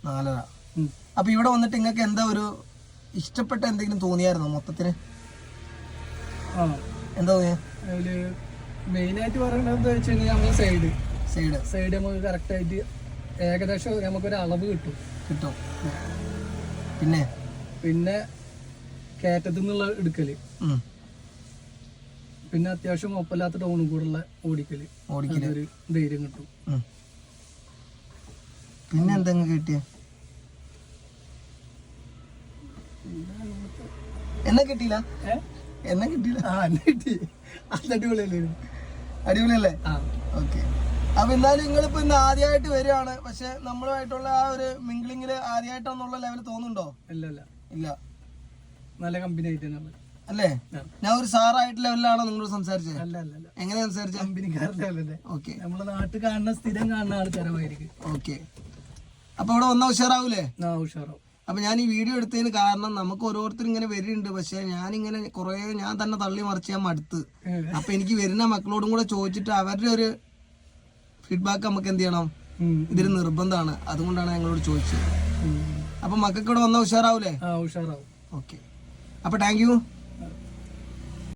4:30. അപ്പൊ ഇവിടെ വന്നിട്ട് നിങ്ങൾക്ക് എന്താ ഒരു ഇഷ്ടപ്പെട്ട എന്തെങ്കിലും തോന്നിയായിരുന്നോ മൊത്തത്തിന്? എന്താ തോന്നിയ? മെയിൻ ആയിട്ട് പറയണത് എന്താ വെച്ച് കഴിഞ്ഞാൽ നമ്മള് സൈഡ് നമുക്ക് കറക്റ്റ് ആയിട്ട് ഏകദേശം നമുക്കൊരു അളവ് കിട്ടും. പിന്നെ കയറ്റത്തിൽ നിന്നുള്ള എടുക്കല്, പിന്നെ അത്യാവശ്യം ഒപ്പമില്ലാത്ത ടൗണും കൂടെ ഓടിക്കല് ഒരു ധൈര്യം കിട്ടും. പിന്നെ എന്തെങ്കിലും കിട്ടിയ എന്നെ കിട്ടിയില്ല? കിട്ടി. അത് അടിപൊളിയല്ലേ? ഓക്കെ. അപ്പൊ എന്തായാലും നിങ്ങളിപ്പോ ഇന്ന് ആദ്യമായിട്ട് വരികയാണ്, പക്ഷെ നമ്മളുമായിട്ടുള്ള ആ ഒരു മിംഗ്ലിങ്ങില് ആദ്യമായിട്ടാന്നുള്ള ലെവൽ തോന്നുന്നുണ്ടോ? ഇല്ല. നല്ല കമ്പനി ആയിട്ട് അല്ലേ? ഞാൻ ഒരു സാറായിട്ട് ലെവലിലാണോ നിങ്ങളോട് സംസാരിച്ചത്? അല്ല. എങ്ങനെ സംസാരിച്ചത്? കമ്പനിക്കാരല്ലേ? ഓക്കെ. നമ്മളെ നാട്ടിൽ കാണുന്ന സ്ഥിരം കാണുന്ന ആൾക്കാരായിരിക്കും. ഓക്കെ. അപ്പൊ ഇവിടെ വന്നാ ഉഷാറാവൂലേ? ഉഷാറാവും. അപ്പൊ ഞാൻ ഈ വീഡിയോ എടുത്തതിന് കാരണം നമുക്ക് ഓരോരുത്തരും ഇങ്ങനെ വരുന്നുണ്ട്, പക്ഷെ ഞാനിങ്ങനെ ഞാൻ തന്നെ തള്ളി മറിച്ച് ഞാൻ മടുത്ത്. അപ്പൊ എനിക്ക് വരുന്ന മക്കളോടും കൂടെ ചോദിച്ചിട്ട് അവരുടെ ഒരു ഫീഡ്ബാക്ക് നമുക്ക് എന്ത് ചെയ്യണം, ഇതൊരു നിർബന്ധമാണ്. അതുകൊണ്ടാണ് ഞങ്ങളോട് ചോദിച്ചത്. അപ്പൊ മക്കൾക്ക് ഇവിടെ വന്നാ ഉഷാറാവൂലേ? ഉഷാറാവും. ഓക്കെ. അപ്പൊ താങ്ക് യു.